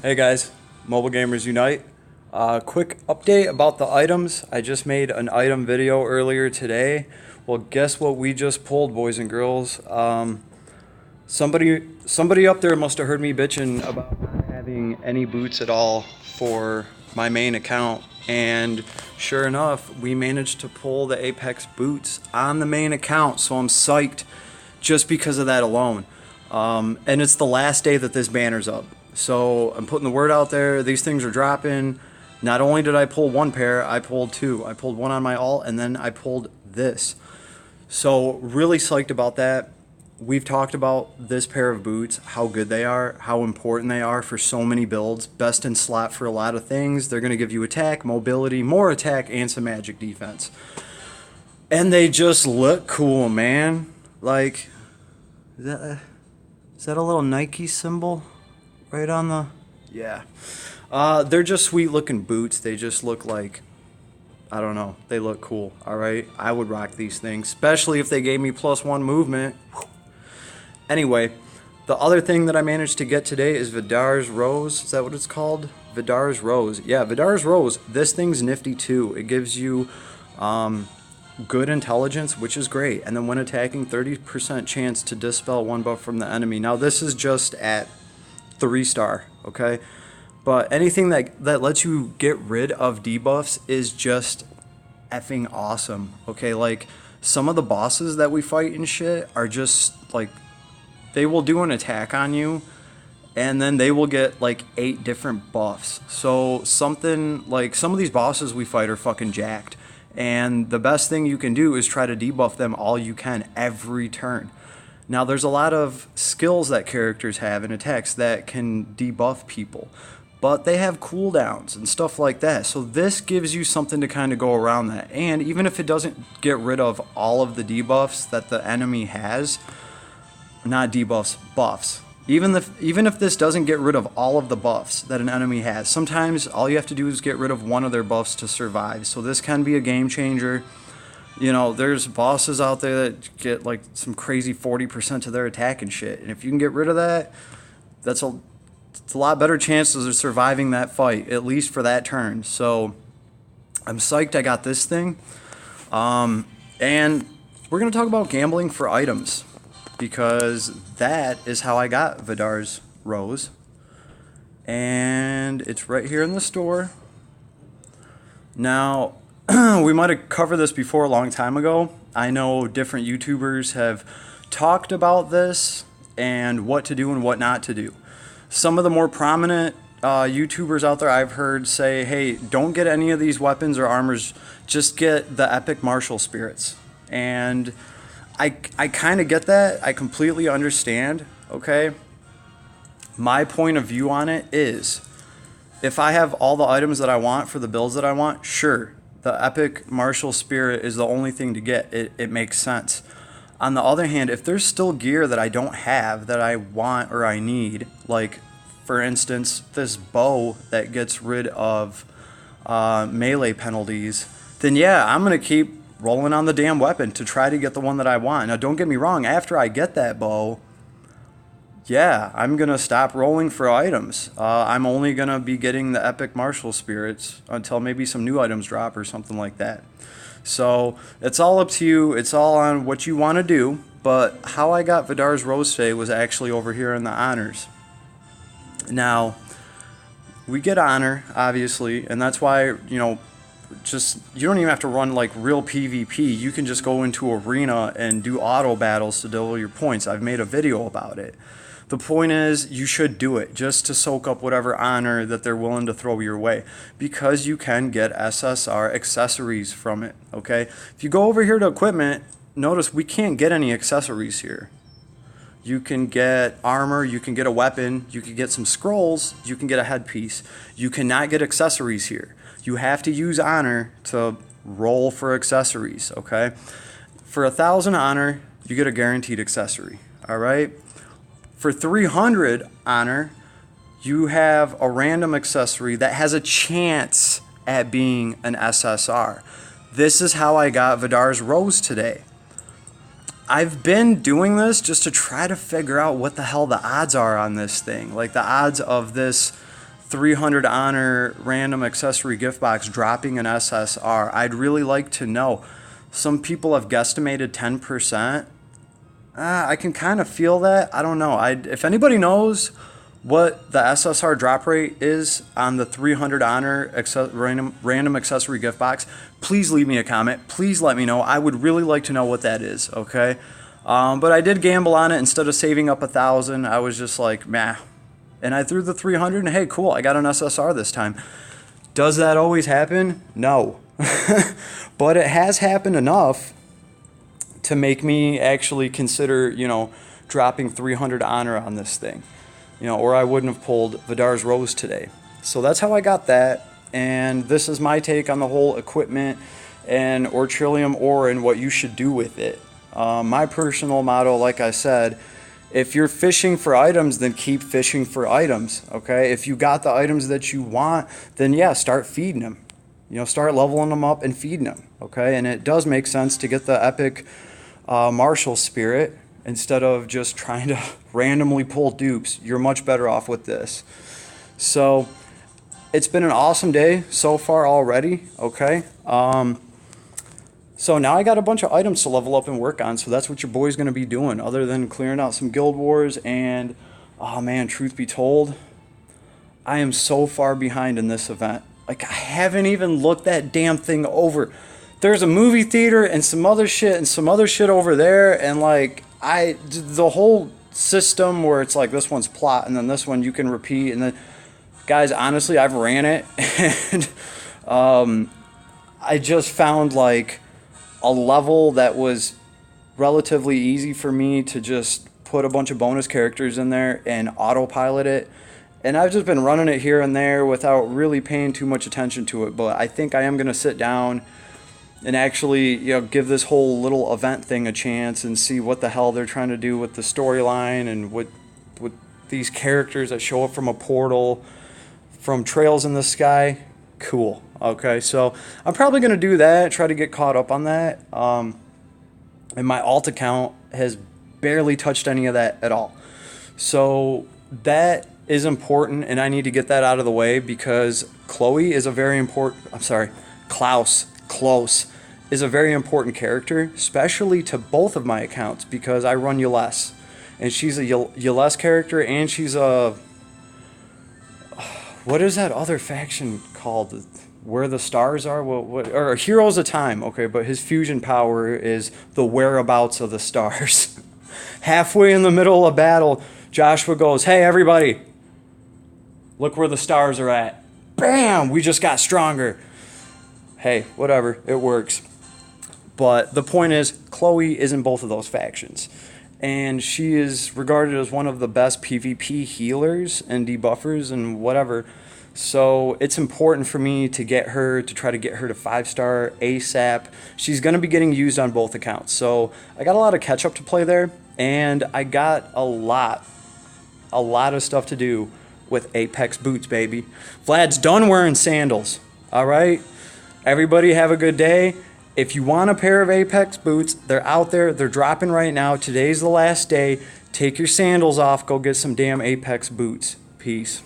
Hey guys, Mobile Gamers Unite. Quick update about the items. I just made an item video earlier today. Well, guess what we just pulled, boys and girls? Somebody up there must have heard me bitching about not having any boots at all for my main account, and sure enough, we managed to pull the Apex Boots on the main account. So I'm psyched just because of that alone. And it's the last day that this banner's up. So I'm putting the word out there. These things are dropping. Not only did I pull one pair, I pulled two. I pulled one on my alt, and then I pulled this. So really psyched about that. We've talked about this pair of boots, how good they are, how important they are for so many builds. Best in slot for a lot of things. They're going to give you attack, mobility, more attack, and some magic defense. And they just look cool, man. Like, is that a little Nike symbol? Right on the, yeah. They're just sweet looking boots. They just look like, I don't know, they look cool. All right, I would rock these things, especially if they gave me +1 movement. Anyway, the other thing that I managed to get today is Vidar's Rose. Is that what it's called? Vidar's Rose. Yeah, Vidar's Rose. This thing's nifty too. It gives you good intelligence, which is great, and then when attacking, 30% chance to dispel one buff from the enemy. Now this is just at 3-star, okay? But anything that lets you get rid of debuffs is just effing awesome, okay? Like, some of the bosses that we fight and shit are just, like, they will do an attack on you, and then they will get, like, 8 different buffs. So something, like, some of these bosses we fight are fucking jacked, and the best thing you can do is try to debuff them all you can every turn. Now, there's a lot of skills that characters have and attacks that can debuff people, but they have cooldowns and stuff like that. So this gives you something to kind of go around that. And even if it doesn't get rid of all of the debuffs that the enemy has, not debuffs, buffs. Even if this doesn't get rid of all of the buffs that an enemy has, sometimes all you have to do is get rid of one of their buffs to survive. So this can be a game changer. You know, there's bosses out there that get like some crazy 40% of their attack and shit. And if you can get rid of that, it's a lot better chances of surviving that fight, at least for that turn. So I'm psyched I got this thing. And we're going to talk about gambling for items, because that is how I got Vidar's Rose. And it's right here in the store. Now, we might have covered this before a long time ago. I know different YouTubers have talked about this and what to do and what not to do. Some of the more prominent YouTubers out there I've heard say, hey, don't get any of these weapons or armors, just get the epic martial spirits. And I kind of get that. I completely understand, okay? My point of view on it is, if I have all the items that I want for the builds that I want, sure, the epic martial spirit is the only thing to get. It makes sense. On the other hand, if there's still gear that I don't have that I want or I need, like for instance this bow that gets rid of melee penalties, then yeah, I'm gonna keep rolling on the damn weapon to try to get the one that I want. Now don't get me wrong, after I get that bow, yeah, I'm going to stop rolling for items. I'm only going to be getting the epic martial spirits until maybe some new items drop or something like that. So it's all up to you. It's all on what you want to do. But how I got Vidar's Rose today was actually over here in the honors. Now, we get honor, obviously, and that's why, you know, just, you don't even have to run like real PvP. You can just go into arena and do auto battles to double your points. I've made a video about it. The point is, you should do it just to soak up whatever honor that they're willing to throw your way, because you can get SSR accessories from it, okay? If you go over here to equipment, notice we can't get any accessories here. You can get armor, you can get a weapon, you can get some scrolls, you can get a headpiece. You cannot get accessories here. You have to use honor to roll for accessories, okay? For 1,000 honor, you get a guaranteed accessory, all right? For 300 honor, you have a random accessory that has a chance at being an SSR. This is how I got Vidar's Rose today. I've been doing this just to try to figure out what the hell the odds are on this thing. Like the odds of this 300 honor random accessory gift box dropping an SSR. I'd really like to know. Some people have guesstimated 10%. I can kind of feel that. I don't know. If anybody knows what the SSR drop rate is on the 300 honor random accessory gift box, please leave me a comment. Please let me know. I would really like to know what that is, okay? But I did gamble on it. Instead of saving up 1,000, I was just like, meh. And I threw the 300, and hey, cool, I got an SSR this time. Does that always happen? No. But it has happened enough to make me actually consider, dropping 300 honor on this thing. Or I wouldn't have pulled Vidar's Rose today. So that's how I got that. And this is my take on the whole equipment and or Trillium ore and what you should do with it. My personal motto, like I said, if you're fishing for items, then keep fishing for items, okay? If you got the items that you want, then yeah, start feeding them. Start leveling them up and feeding them, okay? And it does make sense to get the epic martial spirit instead of just trying to randomly pull dupes. You're much better off with this. So it's been an awesome day so far already, okay? So now I got a bunch of items to level up and work on, so that's what your boy's going to be doing, other than clearing out some guild wars. And, oh man, truth be told, I am so far behind in this event. Like, I haven't even looked that damn thing over. There's a movie theater and some other shit over there, and like, the whole system where it's like this one's plot and then this one you can repeat, and then, guys, honestly, I've ran it, and I just found like a level that was relatively easy for me to just put a bunch of bonus characters in there and autopilot it. And I've just been running it here and there without really paying too much attention to it. But I think I am going to sit down and actually, give this whole little event thing a chance and see what the hell they're trying to do with the storyline and with these characters that show up from a portal, from trails in the sky. Cool. Okay, so I'm probably going to do that, try to get caught up on that. And my alt account has barely touched any of that at all. So that is important, and I need to get that out of the way because Chloe is a very important, Klaus is a very important character, especially to both of my accounts because I run Yles. And she's a Yles character, and she's a, what is that other faction called? Where the stars are? Or Heroes of Time, okay, but his fusion power is the whereabouts of the stars. Halfway in the middle of battle, Joshua goes, hey, everybody, look where the stars are at. Bam! We just got stronger. Hey, whatever, it works. But the point is, Chloe is in both of those factions. And she is regarded as one of the best PvP healers and debuffers and whatever. So it's important for me to try to get her to 5-star ASAP. She's going to be getting used on both accounts. So I got a lot of catch up to play there. And I got a lot of stuff to do with Apex Boots, baby. Vlad's done wearing sandals. All right? Everybody have a good day. If you want a pair of Apex Boots, they're out there. They're dropping right now. Today's the last day. Take your sandals off. Go get some damn Apex Boots. Peace.